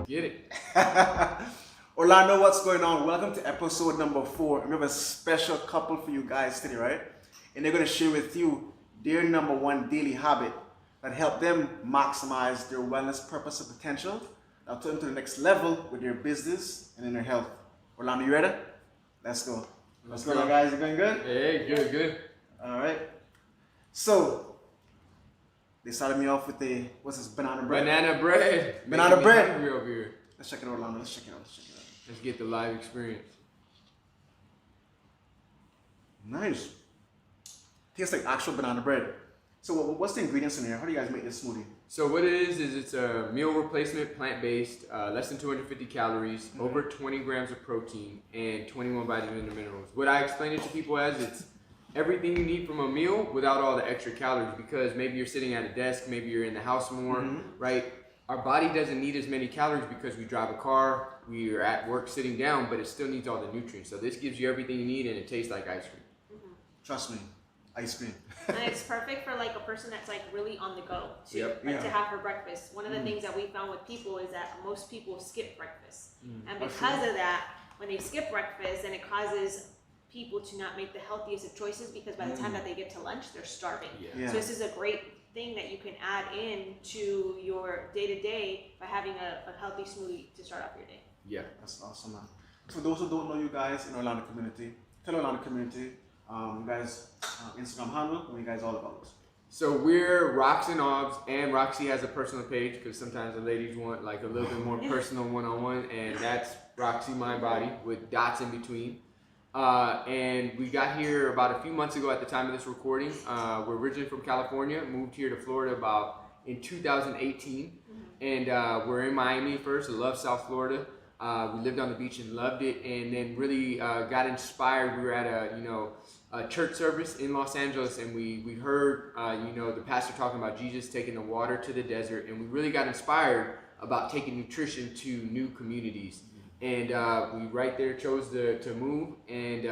Get it. Orlando, what's going on? Welcome to episode number 4. We have a special couple for you guys today, right? And they're going to share with you their number 1 daily habit that help them maximize their wellness, purpose, and potential. Now take them to the next level with their business and in their health. Orlando, you ready? Let's go. Let's go, guys. You going good? Hey, good. All right. So they started me off with the what's this? Banana bread. Banana bread. Banana Making me bread. hungry over here. Let's check it out, Orlando. Let's check it out. Let's get the live experience. Nice. Tastes like actual banana bread. So what's the ingredients in here? How do you guys make this smoothie? So what it is it's a meal replacement, plant-based, less than 250 calories, over 20 grams of protein, and 21 vitamins and minerals. What I explain it to people as it's everything you need from a meal without all the extra calories, because maybe you're sitting at a desk, maybe you're in the house more, right? Our body doesn't need as many calories because we drive a car, we are at work sitting down, but it still needs all the nutrients. So this gives you everything you need and it tastes like ice cream. Trust me, ice cream. And it's perfect for like a person that's like really on the go too, Yep. like to have for breakfast. One of the things that we found with people is that most people skip breakfast. And because of that, when they skip breakfast, then it causes people to not make the healthiest of choices, because by the time that they get to lunch, they're starving. Yeah. So this is a great thing that you can add in to your day-to-day by having a healthy smoothie to start off your day. Yeah. That's awesome, man. For those who don't know you guys in Orlando community, tell Orlando community, you guys, Instagram handle, what are you guys all about? So we're Rox and Obs, and Roxy has a personal page because sometimes the ladies want like a little bit more personal one-on-one, and that's Roxy Mind Body with dots in between. And we got here about a few months ago at the time of this recording. We're originally from California, moved here to Florida about in 2018, and we're in Miami first. I love South Florida. We lived on the beach and loved it, and then really got inspired. We were at a church service in Los Angeles, and we heard the pastor talking about Jesus taking the water to the desert, and we really got inspired about taking nutrition to new communities. And we right there chose to move and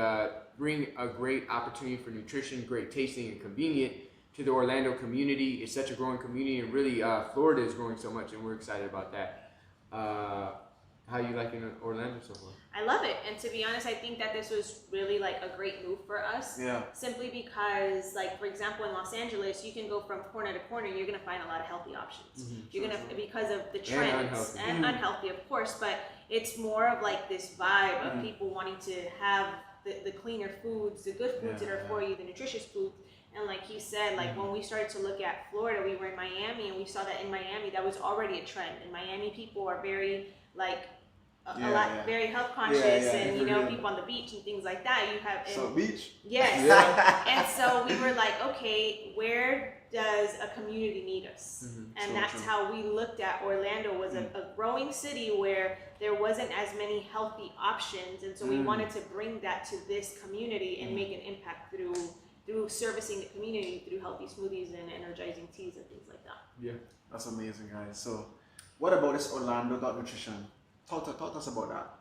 bring a great opportunity for nutrition, great tasting and convenient to the Orlando community. It's such a growing community, and really Florida is growing so much, and we're excited about that. How you liking Orlando so far? I love it, and to be honest, I think that this was really like a great move for us. Yeah. Simply because, like for example, in Los Angeles, you can go from corner to corner. You're gonna find a lot of healthy options. You're gonna because of the trends and unhealthy, of course, but it's more of like this vibe of people wanting to have the cleaner foods, the good foods that are for you, the nutritious foods. And like he said, like when we started to look at Florida, we were in Miami, and we saw that in Miami that was already a trend. In Miami, people are very like very health conscious, and people on the beach and things like that. You have So beach? Yes. And so we were like, okay, where does a community need us? And that's how we looked at Orlando, was a growing city where there wasn't as many healthy options, and so we wanted to bring that to this community and make an impact through servicing the community through healthy smoothies and energizing teas and things like that. Yeah. That's amazing, guys. So what about this OrlandoHealthyNutrition? Talk to us about that.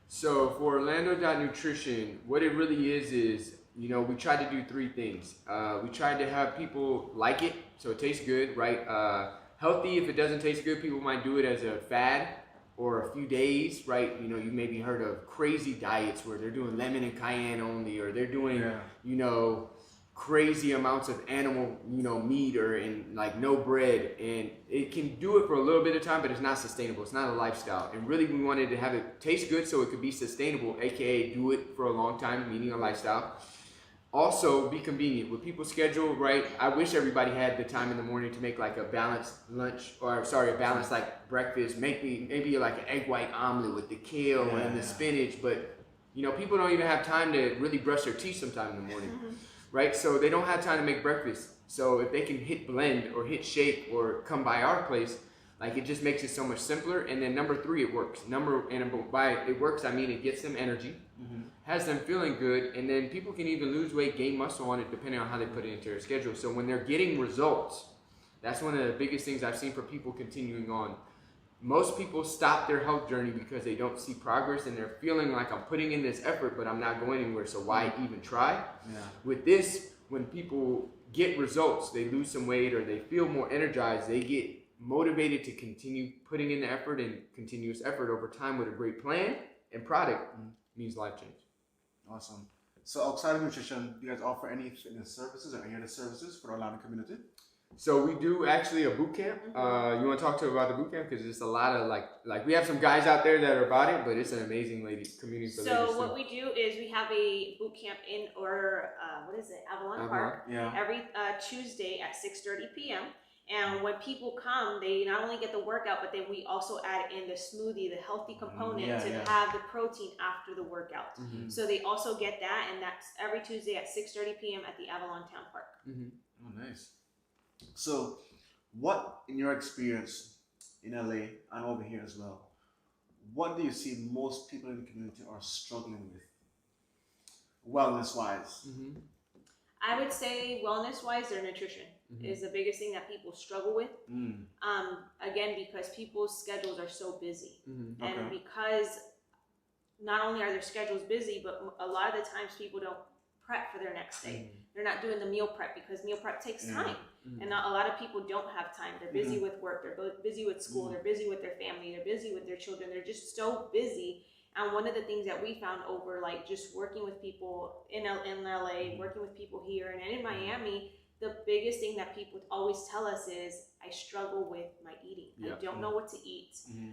So for OrlandoHealthyNutrition, what it really is we tried to do 3 things. We tried to have people like it, so it tastes good, right? Healthy, if it doesn't taste good, people might do it as a fad or a few days, right? You maybe heard of crazy diets where they're doing lemon and cayenne only, or they're doing, crazy amounts of animal, meat or like no bread, and it can do it for a little bit of time, but it's not sustainable. It's not a lifestyle. And really we wanted to have it taste good so it could be sustainable, aka do it for a long time, meaning a lifestyle. Also be convenient with people's schedule, right? I wish everybody had the time in the morning to make like a balanced lunch, or a balanced like breakfast, maybe like an egg white omelet with the kale and the spinach, but people don't even have time to really brush their teeth sometime in the morning. Right? So they don't have time to make breakfast. So if they can hit blend or hit shake or come by our place, like it just makes it so much simpler. And then number 3, it works. By it works, I mean it gets them energy, has them feeling good, and then people can even lose weight, gain muscle on it depending on how they put it into their schedule. So when they're getting results, that's one of the biggest things I've seen for people continuing on. Most people stop their health journey because they don't see progress, and they're feeling like I'm putting in this effort, but I'm not going anywhere, so why even try? Yeah. With this, when people get results, they lose some weight or they feel more energized, they get motivated to continue putting in the effort and continuous effort over time with a great plan and product means life change. Awesome. So outside of nutrition, do you guys offer any fitness services or any other services for the Orlando community? So we do actually a boot camp. You want to talk to about the boot camp, because it's a lot of like we have some guys out there that are about it, but it's an amazing community. So what we do is we have a boot camp in Avalon Park every Tuesday at 6:30 p.m. And when people come, they not only get the workout, but then we also add in the smoothie, the healthy component to have the protein after the workout. So they also get that, and that's every Tuesday at 6:30 p.m. at the Avalon Town Park. Oh, nice. So, what, in your experience in LA and over here as well, what do you see most people in the community are struggling with, wellness-wise? I would say wellness-wise, their nutrition is the biggest thing that people struggle with. Again, because people's schedules are so busy. And because not only are their schedules busy, but a lot of the times people don't prep for their next day. They're not doing the meal prep because meal prep takes time. And a lot of people don't have time. They're busy with work, they're busy with school, they're busy with their family, they're busy with their children. They're just so busy. And one of the things that we found over like just working with people in LA, working with people here and in Miami, the biggest thing that people always tell us is, I struggle with my eating. I don't know what to eat.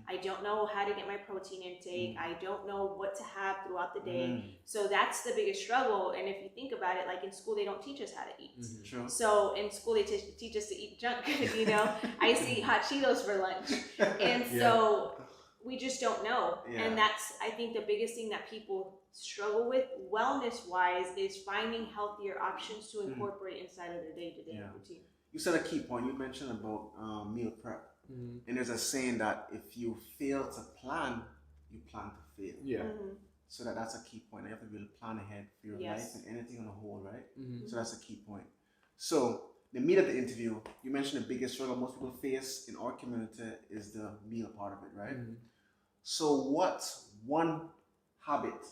I don't know how to get my protein intake. I don't know what to have throughout the day. So that's the biggest struggle. And if you think about it, like in school, they don't teach us how to eat. So in school, they teach us to eat junk. You know, I used to eat hot Cheetos for lunch. And so we just don't know. And that's, I think, the biggest thing that people struggle with wellness-wise is finding healthier options to incorporate inside of their day-to-day routine. You said a key point. You mentioned about meal prep. And there's a saying that if you fail to plan, you plan to fail. So that's a key point. You have to really plan ahead for your life and anything on the whole, right? So that's a key point. So the meat of the interview, you mentioned the biggest struggle most people face in our community is the meal part of it, right? So what's one habit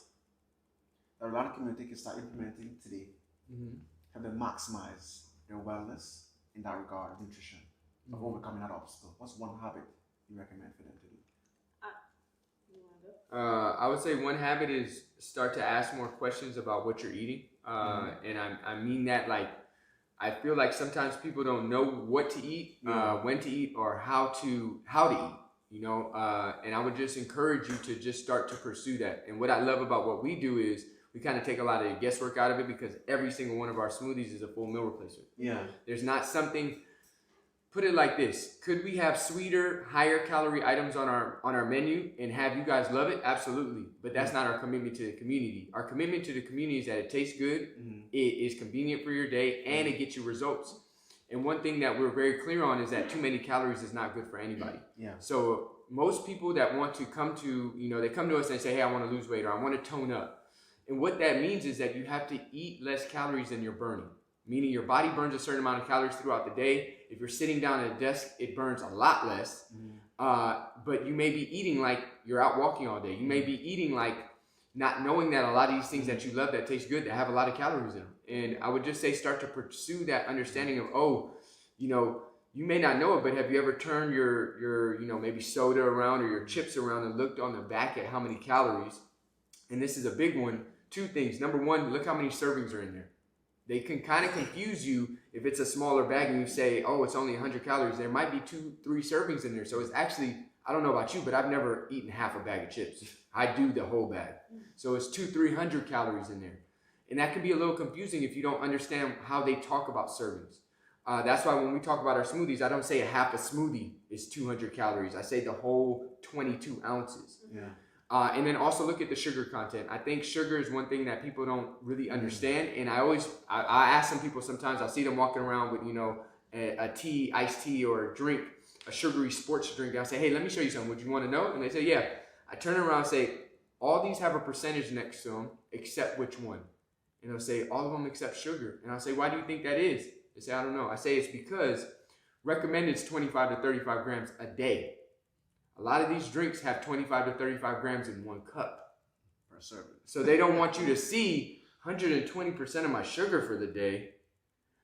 that a lot of community can start implementing today to maximize their wellness in that regard of nutrition, of overcoming that obstacle? What's one habit you recommend for them to do? I would say one habit is start to ask more questions about what you're eating. And I mean that, like, I feel like sometimes people don't know what to eat, when to eat, or how to eat. You know, and I would just encourage you to just start to pursue that. And what I love about what we do is we kind of take a lot of the guesswork out of it, because every single one of our smoothies is a full meal replacement. There's not something, put it like this, could we have sweeter, higher calorie items on our menu and have you guys love it? Absolutely. But that's not our commitment to the community. Our commitment to the community is that it tastes good, it is convenient for your day, and it gets you results. And one thing that we're very clear on is that too many calories is not good for anybody. So most people that want to come to, you know, they come to us and say, hey, I want to lose weight or I want to tone up. And what that means is that you have to eat less calories than you're burning. Meaning your body burns a certain amount of calories throughout the day. If you're sitting down at a desk, it burns a lot less. But you may be eating like you're out walking all day. You may be eating like not knowing that a lot of these things that you love that taste good, that have a lot of calories in them. And I would just say start to pursue that understanding of, oh, you know, you may not know it, but have you ever turned your you know, maybe soda around or your chips around and looked on the back at how many calories? And this is a big one. Two things. Number one, look how many servings are in there. They can kind of confuse you if it's a smaller bag and you say, oh, it's only 100 calories. There might be 2-3 servings in there. So it's actually, I don't know about you, but I've never eaten half a bag of chips. I do the whole bag. So it's 200-300 calories in there. And that can be a little confusing if you don't understand how they talk about servings. That's why when we talk about our smoothies, I don't say a half a smoothie is 200 calories. I say the whole 22 ounces. And then also look at the sugar content. I think sugar is one thing that people don't really understand. And I ask some people sometimes, I'll see them walking around with, you know, a tea, iced tea, or a drink, a sugary sports drink. I say, hey, let me show you something. Would you want to know? And they say, yeah. I turn around and say, all these have a percentage next to them, except which one? And they'll say, all of them except sugar. And I'll say, why do you think that is? They say, I don't know. I say, it's because recommended is 25 to 35 grams a day. A lot of these drinks have 25 to 35 grams in one cup per serving. So they don't want you to see 120% of my sugar for the day.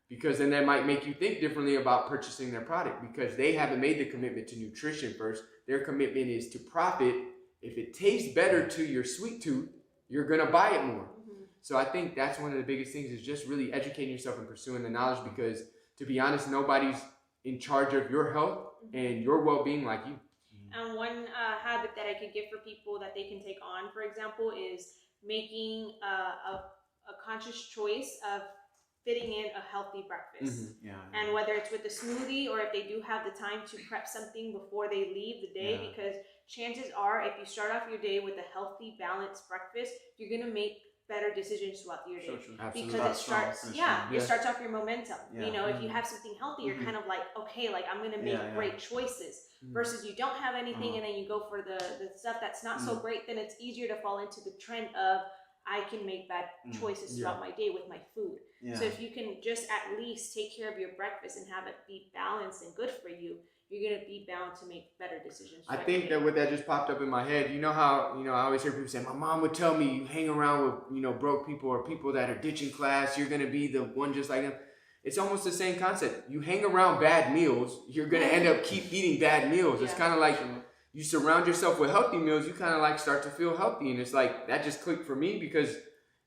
because then that might make you think differently about purchasing their product, because they haven't made the commitment to nutrition first. Their commitment is to profit. If it tastes better to your sweet tooth, you're going to buy it more. So I think that's one of the biggest things, is just really educating yourself and pursuing the knowledge, because to be honest, nobody's in charge of your health and your well-being like you. And one habit that I could give for people that they can take on, for example, is making a conscious choice of fitting in a healthy breakfast. And whether it's with a smoothie, or if they do have the time to prep something before they leave the day, because chances are, if you start off your day with a healthy, balanced breakfast, you're going to make better decisions throughout your day. Because it starts, it starts off your momentum. You know, if you have something healthy, you're kind of like, okay, like I'm going to make great choices. Versus you don't have anything and then you go for the stuff that's not so great, then it's easier to fall into the trend of, I can make bad choices throughout my day with my food. So if you can just at least take care of your breakfast and have it be balanced and good for you, you're going to be bound to make better decisions. I think that what that just popped up in my head, you know how, I always hear people say, my mom would tell me, you hang around with, broke people or people that are ditching class, you're going to be the one just like them. It's almost the same concept. You hang around bad meals, you're going to end up keep eating bad meals. It's kind of like you surround yourself with healthy meals, you kind of like start to feel healthy. And it's like, that just clicked for me, because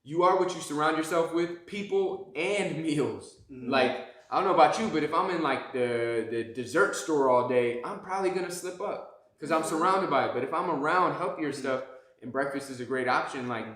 you are what you surround yourself with, people and meals. Like, I don't know about you, but if I'm in like the dessert store all day, I'm probably going to slip up because I'm surrounded by it. But if I'm around healthier stuff, and breakfast is a great option, like,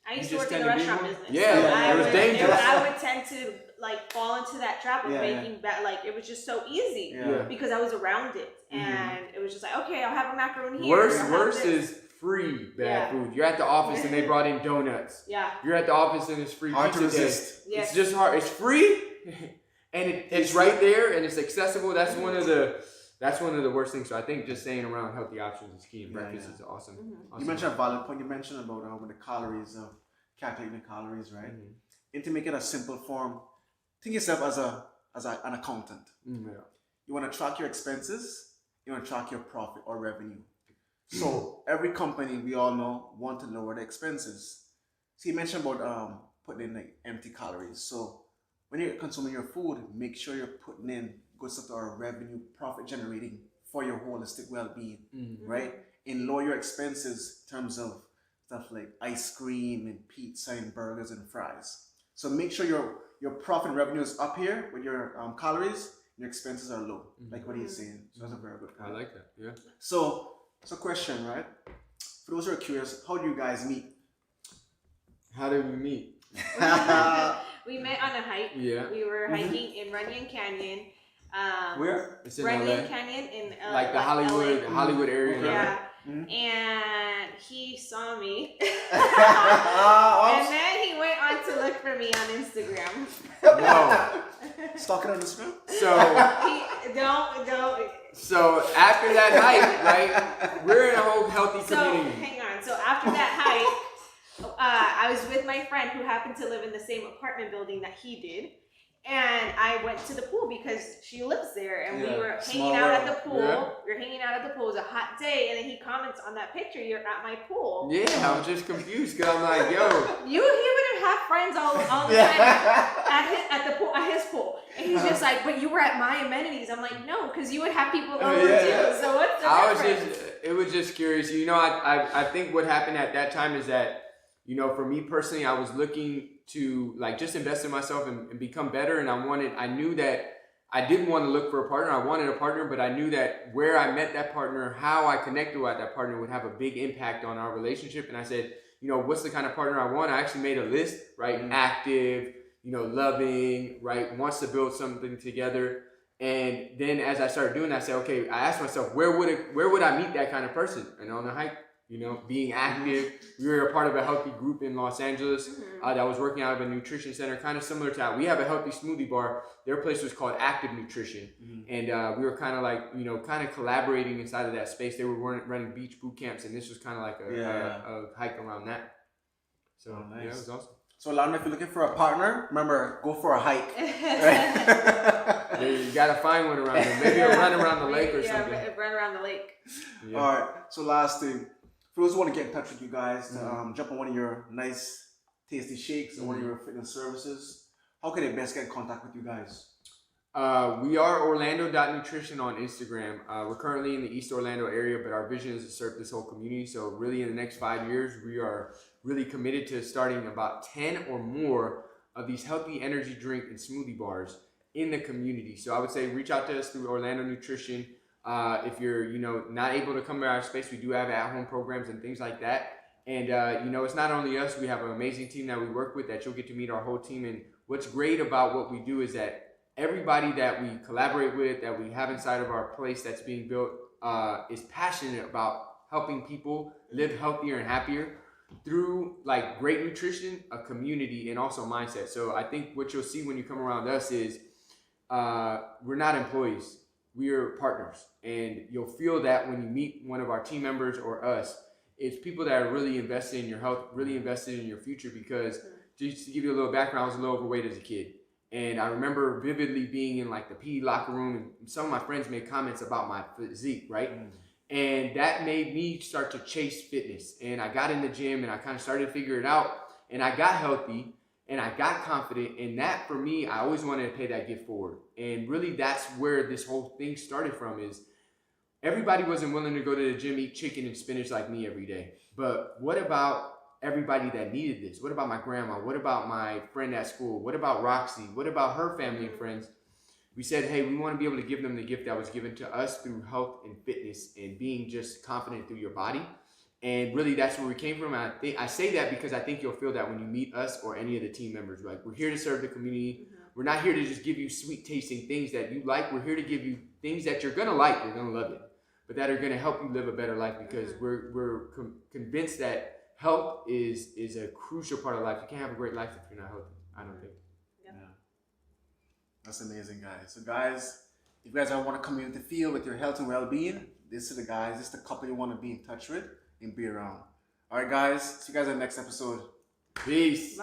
I used to work in the restaurant business. It was dangerous. I would tend to like fall into that trap of making bad. Like, it was just so easy because I was around it, and it was just like, okay, I'll have a macaroni here. Worse is free bad food. You're at the office and they brought in donuts. You're at the office and it's free pizza day. It's just hard. It's free, and it's right there and it's accessible. That's one of the worst things. So I think just staying around healthy options is key. And breakfast is awesome. You mentioned a valid point. You mentioned about with the calories of calculating the calories, right? And to make it a simple form, think yourself as an accountant. You want to track your expenses. You want to track your profit or revenue. So every company, we all know, want to lower the expenses. So you mentioned about putting in like empty calories. So when you're consuming your food, make sure you're putting in good stuff that are revenue, profit generating for your holistic well-being, right? And lower your expenses in terms of stuff like ice cream and pizza and burgers and fries. So make sure your profit and revenue is up here with your calories, and your expenses are low, like what he's saying. So that's a very good point. I like that, yeah. So question, right? For those who are curious, how do you guys meet? How did we meet? We met on a hike. Yeah. We were hiking in Runyon Canyon. Where? It's in Runyon LA. Canyon in like the Hollywood area. Yeah. And he saw me. And then he went on to look for me on Instagram. No. Stalking on Instagram? Don't. So after that hike, right, we're in a whole healthy community. So hang on. So after that hike, I was with my friend who happened to live in the same apartment building that he did. And I went to the pool because she lives there, and we were hanging out at the pool. Yeah. We were hanging out at the pool. It was a hot day, and then he comments on that picture, "You're at my pool." Yeah, I'm just confused because I'm like, yo. He wouldn't have friends all the time at his pool, and he's just like, "But you were at my amenities." I'm like, "No, because you would have people over too." So what's the difference? It was just curious. I think what happened at that time is that, for me personally, I was looking to like just invest in myself and become better. And I knew that I didn't want to look for a partner. I wanted a partner, but I knew that where I met that partner, how I connected with that partner would have a big impact on our relationship. And I said, what's the kind of partner I want? I actually made a list, right? Active, loving, right? Wants to build something together. And then as I started doing that, I said, okay, I asked myself, where would I meet that kind of person? And on the hike, being active. We were a part of a healthy group in Los Angeles that was working out of a nutrition center, kind of similar to how we have a healthy smoothie bar. Their place was called Active Nutrition. And we were kind of like, kind of collaborating inside of that space. They were running beach boot camps, and this was kind of like a hike around that. So, nice. Yeah, it was awesome. So, Alton, if you're looking for a partner, remember, go for a hike. Right? You got to find one around there. Maybe a run around the lake or something. Yeah, run around the lake. Yeah. All right. So, last thing. For those who want to get in touch with you guys, jump on one of your nice, tasty shakes or one of your fitness services, how can they best get in contact with you guys? We are OrlandoHealthyNutrition on Instagram. We're currently in the East Orlando area, but our vision is to serve this whole community. So really in the next 5 years, we are really committed to starting about 10 or more of these healthy energy drink and smoothie bars in the community. So I would say reach out to us through Orlando Nutrition. If you're, not able to come to our space, we do have at-home programs and things like that. And, it's not only us. We have an amazing team that we work with that you'll get to meet our whole team. And what's great about what we do is that everybody that we collaborate with, that we have inside of our place that's being built, is passionate about helping people live healthier and happier through like great nutrition, a community, and also mindset. So I think what you'll see when you come around us is we're not employees, we are partners. And you'll feel that when you meet one of our team members or us, it's people that are really invested in your health, really invested in your future. Because just to give you a little background, I was a little overweight as a kid. And I remember vividly being in like the PE locker room, and some of my friends made comments about my physique, right? And that made me start to chase fitness. And I got in the gym and I kind of started to figure it out. And I got healthy and I got confident. And that for me, I always wanted to pay that gift forward. And really that's where this whole thing started from, is everybody wasn't willing to go to the gym, eat chicken and spinach like me every day. But what about everybody that needed this? What about my grandma? What about my friend at school? What about Roxy? What about her family and friends? We said, hey, we want to be able to give them the gift that was given to us through health and fitness and being just confident through your body. And really that's where we came from. And I say that because I think you'll feel that when you meet us or any of the team members. Like, we're here to serve the community. We're not here to just give you sweet tasting things that you like. We're here to give you things that you're going to like. You're going to love it, but that are going to help you live a better life, because we're convinced that health is a crucial part of life. You can't have a great life if you're not healthy, I don't think. Yeah. That's amazing, guys. So guys, if you guys ever want to come into the field with your health and well-being, this is the guys, this is the couple you want to be in touch with and be around. All right, guys. See you guys in the next episode. Peace.